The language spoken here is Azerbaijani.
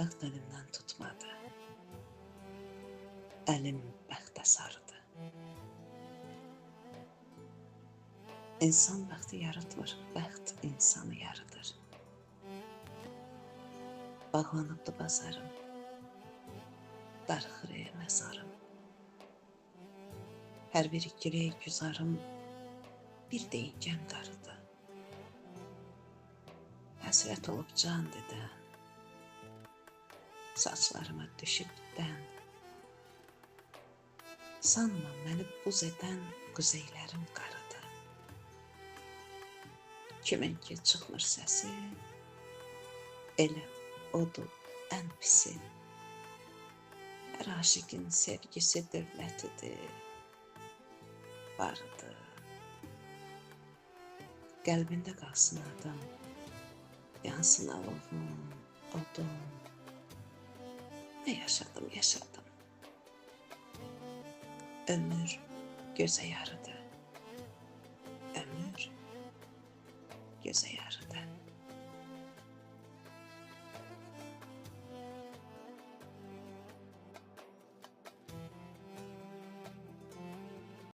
Bəxt əlimdən tutmadı. Əlim bəxtə sardı. İnsan bəxti yaratmır, bəxt insanı yaradır. Bağlanıbdı bazarım, darıxır məzarım. Hər bir ikili güzarım bir deyingən qarıdı. Həsrət olub can dedən, saçlarıma düşüb dən. Sanma məni buz edən quzeylərim qarıdı. Kimin ki çıxmır səsi, elə odur ən pisi. Hər aşiqin sevgisi dövlətidir, vardı. Qəlbində qalsın adam, yansın alovum, odum. Nə yaşadım, yaşadım. Ömür gözə yarıdı. Ömür gözə yarıdı.